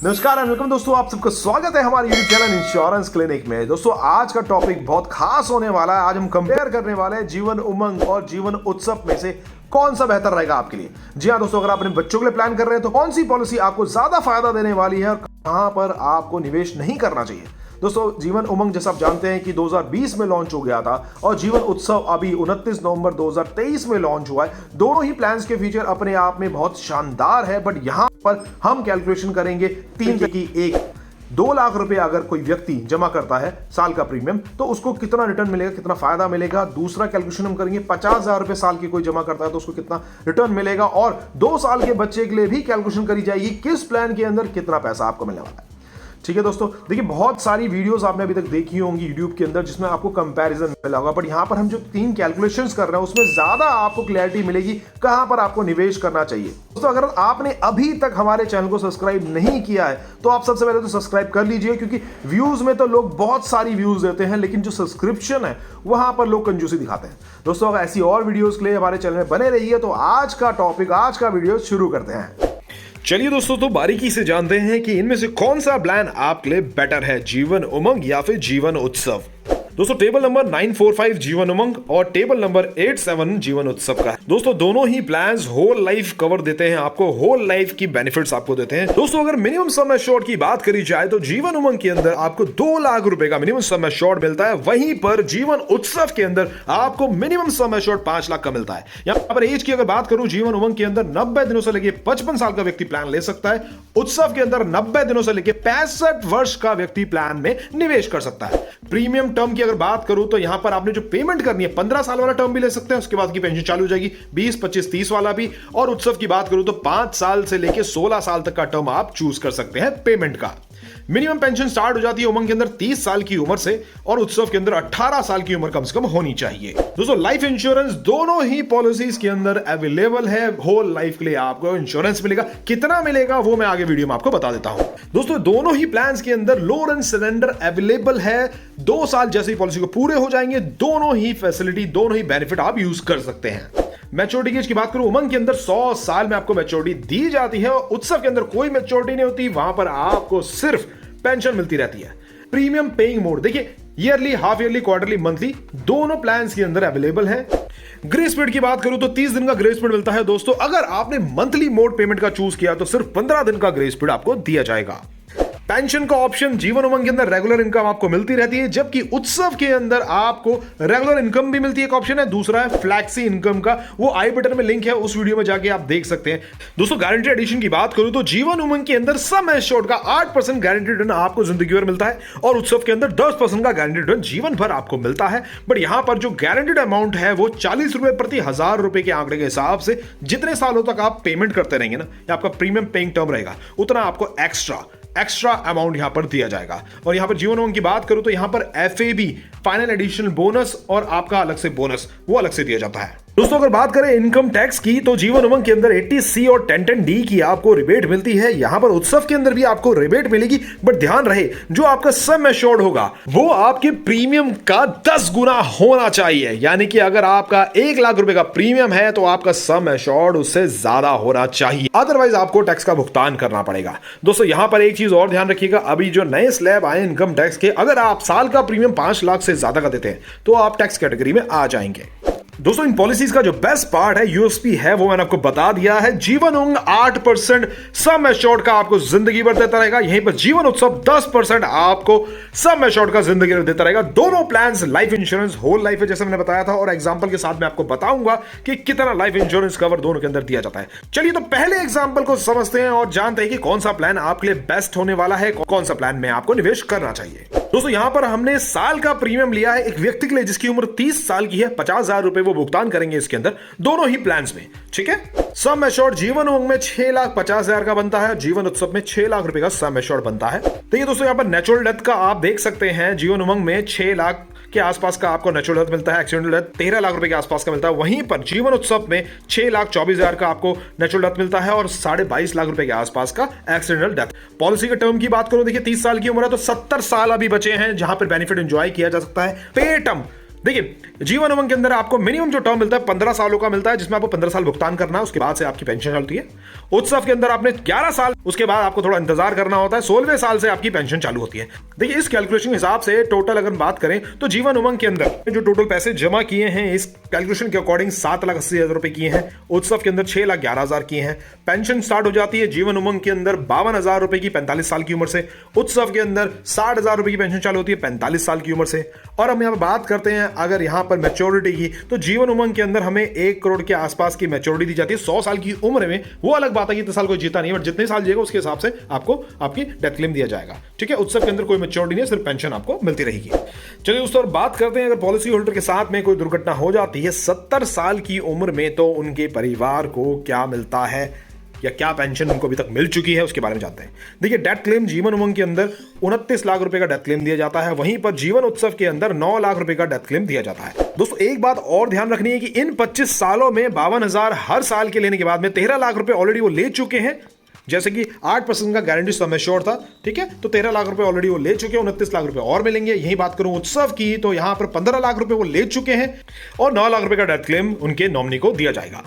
नमस्कार and welcome दोस्तों, आप सबका स्वागत है हमारे YouTube चैनल इंश्योरेंस क्लिनिक में। दोस्तों आज का टॉपिक बहुत खास होने वाला है। आज हम कंपेयर करने वाले हैं जीवन उमंग और जीवन उत्सव में से कौन सा बेहतर रहेगा आपके लिए। जी हाँ दोस्तों, अगर आप अपने बच्चों के लिए प्लान कर रहे हैं तो कौन सी पॉलिसी आपको ज्यादा फायदा देने वाली है और कहां पर आपको निवेश नहीं करना चाहिए। दोस्तों जीवन उमंग जैसा आप जानते हैं कि 2020 में लॉन्च हो गया था और जीवन उत्सव अभी 29 नवंबर 2023 में लॉन्च हुआ है। दोनों ही प्लान्स के फीचर अपने आप में बहुत शानदार है, बट यहां पर हम कैलकुलेशन करेंगे तीन की एक। 2 लाख रुपए अगर कोई व्यक्ति जमा करता है साल का प्रीमियम तो उसको कितना रिटर्न मिलेगा, कितना फायदा मिलेगा। दूसरा कैलकुलेशन हम करेंगे 50,000 रुपए साल की कोई जमा करता है तो उसको कितना रिटर्न मिलेगा। और 2 साल के बच्चे के लिए भी कैलकुलेशन करी जाएगी किस प्लान के अंदर कितना पैसा आपको मिलने वाला है। ठीक है दोस्तों, देखिए बहुत सारी वीडियोस आपने अभी तक देखी होंगी YouTube के अंदर जिसमें आपको कंपैरिजन मिला होगा, बट यहां पर हम जो 3 कैलकुलेशंस कर रहे हैं उसमें ज्यादा आपको क्लैरिटी मिलेगी कहां पर आपको निवेश करना चाहिए। दोस्तों अगर आपने अभी तक हमारे चैनल को सब्सक्राइब नहीं किया है तो आप सबसे पहले तो सब्सक्राइब कर लीजिए, क्योंकि व्यूज में तो लोग बहुत सारी व्यूज देते हैं लेकिन जो सब्सक्रिप्शन है वहां पर लोग कंजूसी दिखाते हैं। दोस्तों अगर ऐसी और वीडियोस के लिए हमारे चैनल में बने रहिए। तो आज का टॉपिक, आज का वीडियो शुरू करते हैं। चलिए दोस्तों, तो बारीकी से जानते हैं कि इनमें से कौन सा प्लान आपके लिए बेटर है, जीवन उमंग या फिर जीवन उत्सव। दोस्तों टेबल नंबर 945 जीवन उमंग और टेबल नंबर 87 जीवन उत्सव का है। दोस्तों दोनों ही प्लान्स होल लाइफ कवर देते हैं, आपको होल लाइफ की बेनिफिट्स आपको देते हैं। दोस्तों अगर मिनिमम सम एश्योर्ड की बात करी जाए तो जीवन उमंग के अंदर आपको 2 लाख रुपए का मिनिमम सम एश्योर्ड मिलता है, वहीं पर जीवन उत्सव के अंदर आपको मिनिमम सम एश्योर्ड 5 लाख का मिलता है। यहां पर एज की अगर बात करूं, जीवन उमंग के अंदर 90 दिनों से लेकर 55 साल का व्यक्ति प्लान ले सकता है। उत्सव के अंदर 90 दिनों से लेकर 65 वर्ष का व्यक्ति प्लान में निवेश कर सकता है। प्रीमियम टर्म की अगर बात करूं तो यहां पर आपने जो पेमेंट करनी है 15 साल वाला टर्म भी ले सकते हैं, उसके बाद की पेंशन चालू हो जाएगी 20, 25, 30 वाला भी। और उत्सव की बात करूं तो 5 साल से लेकर 16 साल तक का टर्म आप चूज कर सकते हैं पेमेंट का। मिनिमम पेंशन स्टार्ट हो जाती है उमंग के अंदर 30 साल की उम्र से और उत्सव के अंदर 18 साल की उम्र कम से कम होनी चाहिए। दोस्तों लाइफ इंश्योरेंस दोनों ही पॉलिसीज के अंदर अवेलेबल है। होल लाइफ के लिए आपको इंश्योरेंस मिलेगा, कितना मिलेगा वो मैं आगे वीडियो में आपको बता देता हूं। दोस्तों दोनों ही प्लान्स के अंदर लोअर एंड सरेंडर अवेलेबल है। 2 साल जैसे ही पॉलिसी को पूरे हो जाएंगे दोनों ही फैसिलिटी, दोनों ही बेनिफिट आप यूज कर सकते हैं। मैच्योरिटी एज की बात करूं, उमंग के अंदर 100 साल में आपको मैच्योरिटी दी जाती है और उत्सव के अंदर कोई मैच्योरिटी नहीं होती, वहां पर आपको सिर्फ पेंशन मिलती रहती है। प्रीमियम पेइंग मोड देखिए, yearly, half yearly, quarterly, monthly दोनों प्लान्स के अंदर अवेलेबल है। ग्रेस पीरियड की बात करूं तो 30 दिन का ग्रेस पीरियड मिलता है। दोस्तों अगर आपने मंथली मोड पेमेंट का चूज किया तो सिर्फ 15 दिन का ग्रेस पीरियड आपको दिया जाएगा। पेंशन का ऑप्शन जीवन उमंग के अंदर रेगुलर इनकम आपको मिलती रहती है, जबकि उत्सव के अंदर आपको रेगुलर इनकम भी मिलती है, एक ऑप्शन है। दूसरा है फ्लैक्सी इनकम का, वो आई बटन में लिंक है, उस वीडियो में जाके आप देख सकते हैं। दोस्तों गारंटी एडिशन की बात करूं तो जीवन उमंग के अंदर सम एश्योर्ड का 8% गारंटी रिटर्न आपको जिंदगी भर मिलता है और उत्सव के अंदर 10% का गारंटी रिटर्न जीवन भर आपको मिलता है। बट यहां पर जो गारंटीड अमाउंट है वो 40 रुपए प्रति 1000 रुपए के आंकड़े के हिसाब से जितने सालों तक आप पेमेंट करते रहेंगे ना, या आपका प्रीमियम पेइंग टर्म रहेगा, उतना आपको एक्स्ट्रा अमाउंट यहां पर दिया जाएगा। और यहां पर जीवन उमंग की बात करूं तो यहां पर FAB फाइनल एडिशनल बोनस और आपका अलग से बोनस वो अलग से दिया जाता है। दोस्तों अगर बात करें इनकम टैक्स की तो जीवन उमंग के अंदर 80C और 1010D की आपको रिबेट मिलती है। यहां पर उत्सव के अंदर भी आपको रिबेट मिलेगी, बट ध्यान रहे जो आपका सम एश्योर्ड होगा वो आपके प्रीमियम का 10 गुना होना चाहिए। यानी कि अगर आपका 1 लाख रुपए का प्रीमियम है तो आपका सम एश्योर्ड उससे ज्यादा होना चाहिए, अदरवाइज आपको टैक्स का भुगतान करना पड़ेगा। दोस्तों यहां पर एक चीज और ध्यान रखिएगा, अभी जो नए स्लैब आए इनकम टैक्स के, अगर आप साल का प्रीमियम 5 लाख से ज्यादा का देते हैं तो आप टैक्स कैटेगरी में आ जाएंगे। दोस्तों इन पॉलिसीज का जो बेस्ट पार्ट है, यूएसपी है, वो मैंने आपको बता दिया है। जीवन उमंग 8% सम एश्योर्ड का आपको जिंदगी भर देता रहेगा, यहीं पर जीवन उत्सव 10% आपको सम एश्योर्ड का जिंदगी भर देता रहेगा। दोनों plans life insurance whole life है जैसे मैंने बताया था, और एग्जांपल के साथ मैं आपको बताऊंगा कि कितना लाइफ इंश्योरेंस कवर दोनों के अंदर दिया जाता है। चलिए तो पहले एग्जांपल को समझते हैं और जानते हैं कि कौन सा प्लान आपके लिए बेस्ट होने वाला है, कौन सा प्लान में आपको निवेश करना चाहिए। दोस्तों यहां पर हमने साल का प्रीमियम लिया है एक व्यक्ति के लिए जिसकी उम्र 30 साल की है, 50,000 रुपए वो भुगतान करेंगे इसके अंदर दोनों ही प्लान्स में। ठीक है, सम एश्योर्ड जीवन उमंग में 6,50,000 का बनता है, जीवन उत्सव में 6 लाख रुपए का सम एश्योर्ड बनता है। देखिए दोस्तों यहां पर नेचुरल डेथ का आप देख सकते हैं, जीवन उमंग में 6 लाख के आसपास का आपको नेचुरल डेथ मिलता है, एक्सीडेंटल डेथ 13 लाख रुपए के आसपास का मिलता है। वहीं पर जीवन उत्सव में 6,24,000 का आपको नेचुरल डेथ मिलता है और 22.5 लाख रुपए के आसपास का एक्सीडेंटल डेथ। पॉलिसी के टर्म की बात करूं, देखिए 30 साल की उम्र है तो 70 साल अभी बचे हैं जहां पर बेनिफिट एंजॉय किया जा सकता है। पे टर्म देखिए जीवन उमंग के अंदर आपको मिनिमम जो टर्म मिलता है 15 सालों का मिलता है, जिसमें आपको 15 साल भुगतान करना है, उसके बाद से आपकी पेंशन चलती है। उत्सव के अंदर आपने 11 साल, उसके बाद आपको थोड़ा इंतजार करना होता है, 16वें साल से आपकी पेंशन चालू होती है। देखिए इस कैलकुलेशन के हिसाब से टोटल अगर बात करें तो जीवन उमंग के अंदर जो टोटल पैसे जमा किए हैं इस कैलकुलेशन के अकॉर्डिंग 7,80,000 रुपए किए हैं, उत्सव के अंदर 6,11,000 किए हैं। पेंशन स्टार्ट हो जाती है जीवन उमंग के अंदर 52,000 रुपए की 45 साल की उम्र से, उत्सव के अंदर 60,000 रुपए की पेंशन चालू होती है 45 साल की उम्र से। और हम यहां पर बात करते हैं अगर यहां पर मैच्योरिटी की, तो जीवन उमंग के अंदर हमें 1 करोड़ के आसपास की मैच्योरिटी दी जाती है 100 साल की उम्र में। वो अलग बात है कि इतने साल कोई जीता नहीं है, बट जितने साल जिएगा उसके हिसाब से आपको आपकी डेथ क्लेम दिया जाएगा। ठीक है, उत्सव के अंदर कोई मैच्योरिटी नहीं है, सिर्फ पेंशन आपको मिलती रहेगी। चलिए दोस्तों बात करते हैं अगर पॉलिसी होल्डर के साथ में कोई दुर्घटना हो जाती है 70 साल की उम्र में, तो उनके परिवार को क्या मिलता है या क्या पेंशन उनको अभी तक मिल चुकी है उसके बारे में जानते हैं। देखिए डेथ क्लेम जीवन उमंग के अंदर 29 लाख रुपए का डेथ क्लेम दिया जाता है, वहीं पर जीवन उत्सव के अंदर 9 लाख रुपए का डेथ क्लेम दिया जाता है। दोस्तों एक बात और ध्यान रखनी है कि इन 25 सालों में 52,000 हर साल के लेने के बाद में 13 लाख रुपए ऑलरेडी वो ले चुके हैं, जैसे कि 8% का गारंटी सम एश्योर्ड था। ठीक है, तो 13 लाख रुपए ऑलरेडी वो ले चुके हैं, 29 लाख रुपए और मिलेंगे। यही बात करूं उत्सव की तो यहां पर 15 लाख रुपए वो ले चुके हैं और 9 लाख रुपए का डेथ क्लेम उनके नॉमिनी को दिया जाएगा।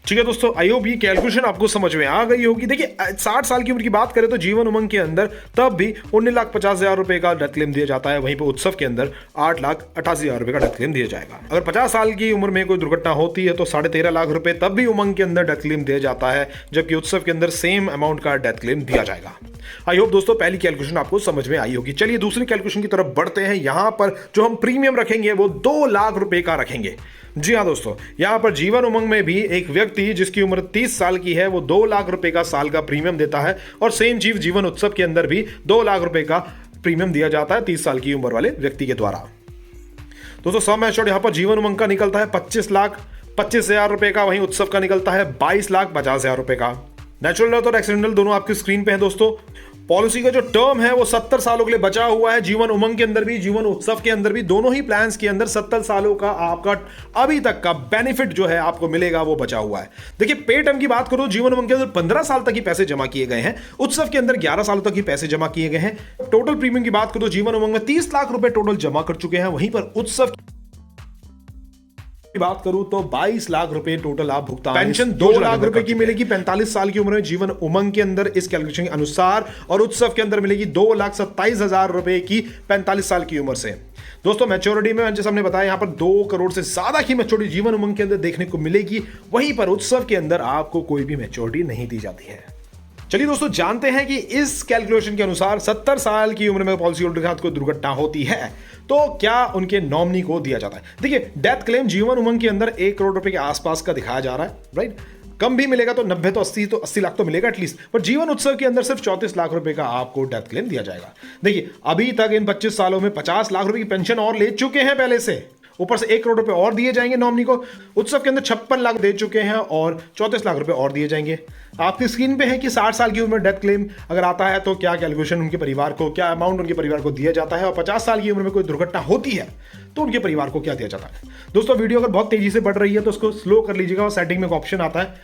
ठीक है दोस्तों, आई होप ये कैलकुलेशन आपको समझ में आ गई होगी। देखिए 60 साल की उम्र की बात करें तो जीवन उमंग के अंदर तब भी 19,50,000 रुपए का डेथ क्लेम दिया जाता है, वहीं पर उत्सव के अंदर 8,88,000 रुपए का डेथ क्लेम दिया जाएगा। अगर 50 साल की उम्र में कोई दुर्घटना होती है तो 13.5 लाख रुपए तब भी उमंग के अंदर डेथ क्लेम दिया जाता है, जबकि उत्सव के अंदर सेम अमाउंट का डेथ क्लेम दिया जाएगा। आई होप दोस्तों पहली कैलकुलेशन आपको समझ में आई होगी। चलिए दूसरी कैलकुलेशन की तरफ बढ़ते हैं। यहां पर जो हम प्रीमियम रखेंगे वो 2 लाख रुपए का रखेंगे। जी हां दोस्तों, यहां पर जीवन उमंग में भी एक व्यक्ति जिसकी उम्र 30 साल की है वो 2 लाख रुपए का साल का प्रीमियम देता है, और सेम चीज जीवन उत्सव के अंदर भी 2 लाख रुपए का प्रीमियम दिया जाता है 30 साल की उम्र वाले व्यक्ति के द्वारा। दोस्तों सम एश्योर्ड यहां पर जीवन उमंग का निकलता है 25,25,000 रुपए का, वहीं उत्सव का निकलता है 22,50,000 रुपए का। नेचुरल डेथ और एक्सीडेंटल दोनों आपकी स्क्रीन पे हैं दोस्तों। पॉलिसी का जो टर्म है वो 70 सालों के लिए बचा हुआ है, जीवन उमंग के अंदर भी जीवन उत्सव के अंदर भी, दोनों ही प्लान्स के अंदर 70 सालों का आपका अभी तक का बेनिफिट जो है आपको मिलेगा वो बचा हुआ है। देखिए पे टर्म की बात करो, जीवन उमंग के अंदर 15 साल तक ही पैसे जमा किए गए हैं, उत्सव के अंदर 11 सालों तक ही पैसे जमा किए गए हैं। टोटल प्रीमियम की बात करो, जीवन उमंग में 30 लाख रुपए टोटल जमा कर चुके हैं, वहीं पर उत्सव की बात करूं तो 22 लाख रुपए टोटल आप भुगतान, पेंशन 2 लाख रुपए की मिलेगी 45 साल की उम्र में जीवन उमंग के अंदर इस कैलकुलेशन के अनुसार, और उत्सव के अंदर मिलेगी 2,27,000 रुपए की 45 साल की उम्र से। दोस्तों मैच्योरिटी में जैसे हमने बताया यहां पर 2 करोड़ से ज्यादा की मैच्योरिटी जीवन उमंग के अंदर देखने को मिलेगी, वहीं पर उत्सव के अंदर आपको कोई भी मैच्योरिटी नहीं दी जाती है। चलिए दोस्तों जानते हैं कि इस कैलकुलेशन के अनुसार 70 साल की उम्र में पॉलिसी होल्डर के साथ कोई दुर्घटना होती है तो क्या उनके नॉमिनी को दिया जाता है। देखिए डेथ क्लेम जीवन उमंग के अंदर 1 करोड़ रुपए के आसपास का दिखाया जा रहा है, राइट। कम भी मिलेगा तो 90 तो 80 लाख तो मिलेगा एटलीस्ट, पर जीवन उत्सव के अंदर सिर्फ 34 लाख रुपए का आपको डेथ क्लेम दिया जाएगा। देखिए अभी तक इन 25 सालों में 50 लाख रुपए की पेंशन और ले चुके हैं पहले से, ऊपर से 1 करोड़ रुपए और दिए जाएंगे नॉमिनी को। उत्सव के अंदर 56 लाख दे चुके हैं और 34 लाख रुपए और दिए जाएंगे। आपकी स्क्रीन पे है कि 60 साल की उम्र में डेथ क्लेम अगर आता है तो क्या कैलकुलेशन उनके परिवार को, क्या अमाउंट उनके परिवार को दिया जाता है, और 50 साल की उम्र में कोई दुर्घटना होती है तो उनके परिवार को क्या दिया जाता है। दोस्तों वीडियो अगर बहुत तेजी से बढ़ रही है तो उसको स्लो कर लीजिएगा, और सेटिंग में एक ऑप्शन आता है।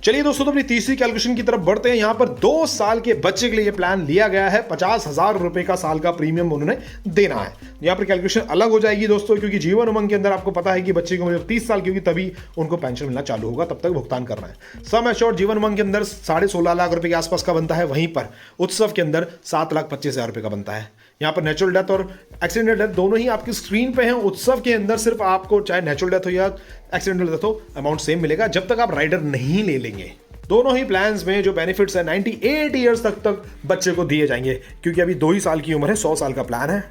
चलिए दोस्तों तो अपनी तीसरी कैलकुलेशन की तरफ बढ़ते हैं। यहां पर 2 साल के बच्चे के लिए प्लान लिया गया है, 50,000 रुपए का साल का प्रीमियम उन्होंने देना है। यहां पर कैलकुलेशन अलग हो जाएगी दोस्तों, क्योंकि जीवन उमंग के अंदर आपको पता है कि बच्चे की उम्र 30 साल की होगी तभी उनको पेंशन मिलना चालू होगा, तब तक भुगतान करना है। सम एश्योर्ड जीवन उमंग के अंदर 16.5 लाख रुपए के आसपास का बनता है, वहीं पर उत्सव के अंदर 7,25,000 रुपए का बनता है। यहां पर नेचुरल डेथ और एक्सीडेंटल डेथ दोनों ही आपकी स्क्रीन पे हैं। उत्सव के अंदर सिर्फ आपको चाहे नेचुरल डेथ हो या एक्सीडेंटल डेथ हो अमाउंट सेम मिलेगा जब तक आप राइडर नहीं ले लेंगे। दोनों ही प्लान्स में जो बेनिफिट्स है 98 ईयर्स तक बच्चे को दिए जाएंगे, क्योंकि अभी 2 ही साल की उम्र है, 100 साल का प्लान है।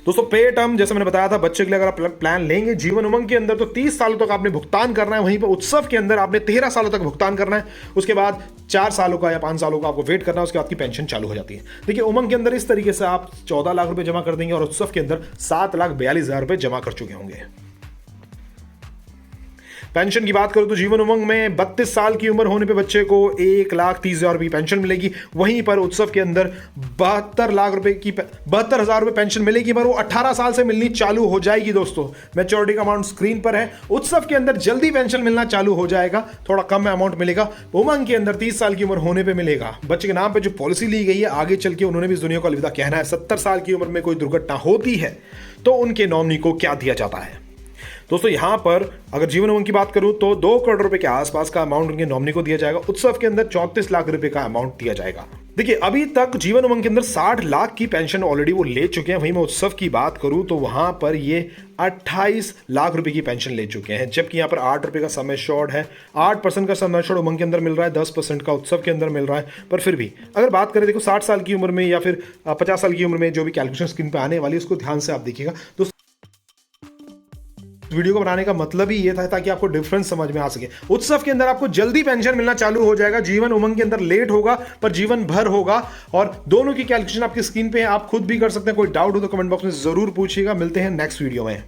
दोस्तों पे टर्म जैसे मैंने बताया था, बच्चे के लिए अगर आप प्लान लेंगे जीवन उमंग के अंदर तो 30 सालों तक आपने भुगतान करना है, वहीं पर उत्सव के अंदर आपने 13 सालों तक भुगतान करना है, उसके बाद 4 सालों का या 5 सालों का आपको वेट करना है, उसके बाद की पेंशन चालू हो जाती है। देखिए उमंग के अंदर इस तरीके से आप 14 लाख रुपए जमा कर देंगे और उत्सव के अंदर 7,42,000 रुपए जमा कर चुके होंगे। पेंशन की बात करूं तो जीवन उमंग में 32 साल की उम्र होने पे बच्चे को 1,30,000 रुपये पेंशन मिलेगी। वहीं पर उत्सव के अंदर 72,000 रुपये पेंशन मिलेगी, पर वो 18 साल से मिलनी चालू हो जाएगी। दोस्तों मैच्योरिटी का अमाउंट स्क्रीन पर है। उत्सव के अंदर जल्दी पेंशन मिलना चालू हो जाएगा, थोड़ा कम अमाउंट मिलेगा। उमंग के अंदर 30 साल की उम्र होने पे मिलेगा। बच्चे के नाम पे जो पॉलिसी ली गई है, आगे चल के उन्होंने भी इस दुनिया को अलविदा कहना है। 70 साल की उम्र में कोई दुर्घटना होती है तो उनके नॉमिनी को क्या दिया जाता है। दोस्तों यहां पर अगर जीवन उमंग की बात करूं तो 2 करोड़ रुपए के आसपास का अमाउंट उनके नॉमिनी को दिया जाएगा। उत्सव के अंदर 34 लाख रुपए का अमाउंट दिया जाएगा। देखिए अभी तक जीवन उमंग के अंदर 60 लाख की पेंशन ऑलरेडी वो ले चुके हैं। वहीं मैं उत्सव की बात करूं तो वहां पर ये 28 लाख रुपए की पेंशन ले चुके हैं, जबकि यहां पर 8 रुपए का समय शॉर्ट है। 8% का समय शॉर्ट उमंग के अंदर मिल रहा है, 10% का उत्सव के अंदर मिल रहा है। पर फिर भी अगर बात करें, देखो 60 साल की उम्र में या फिर 50 साल की उम्र में जो भी कैलकुलेशन स्क्रीन पर आने वाली है उसको ध्यान से आप देखिएगा। दोस्तों वीडियो को बनाने का मतलब ही ये था ताकि आपको डिफरेंस समझ में आ सके। उत्सव के अंदर आपको जल्दी पेंशन मिलना चालू हो जाएगा, जीवन उमंग के अंदर लेट होगा पर जीवन भर होगा। और दोनों की कैलकुलेशन आपकी स्क्रीन पे है, आप खुद भी कर सकते हैं। कोई डाउट हो तो कमेंट बॉक्स में जरूर पूछिएगा। मिलते हैं नेक्स्ट वीडियो में।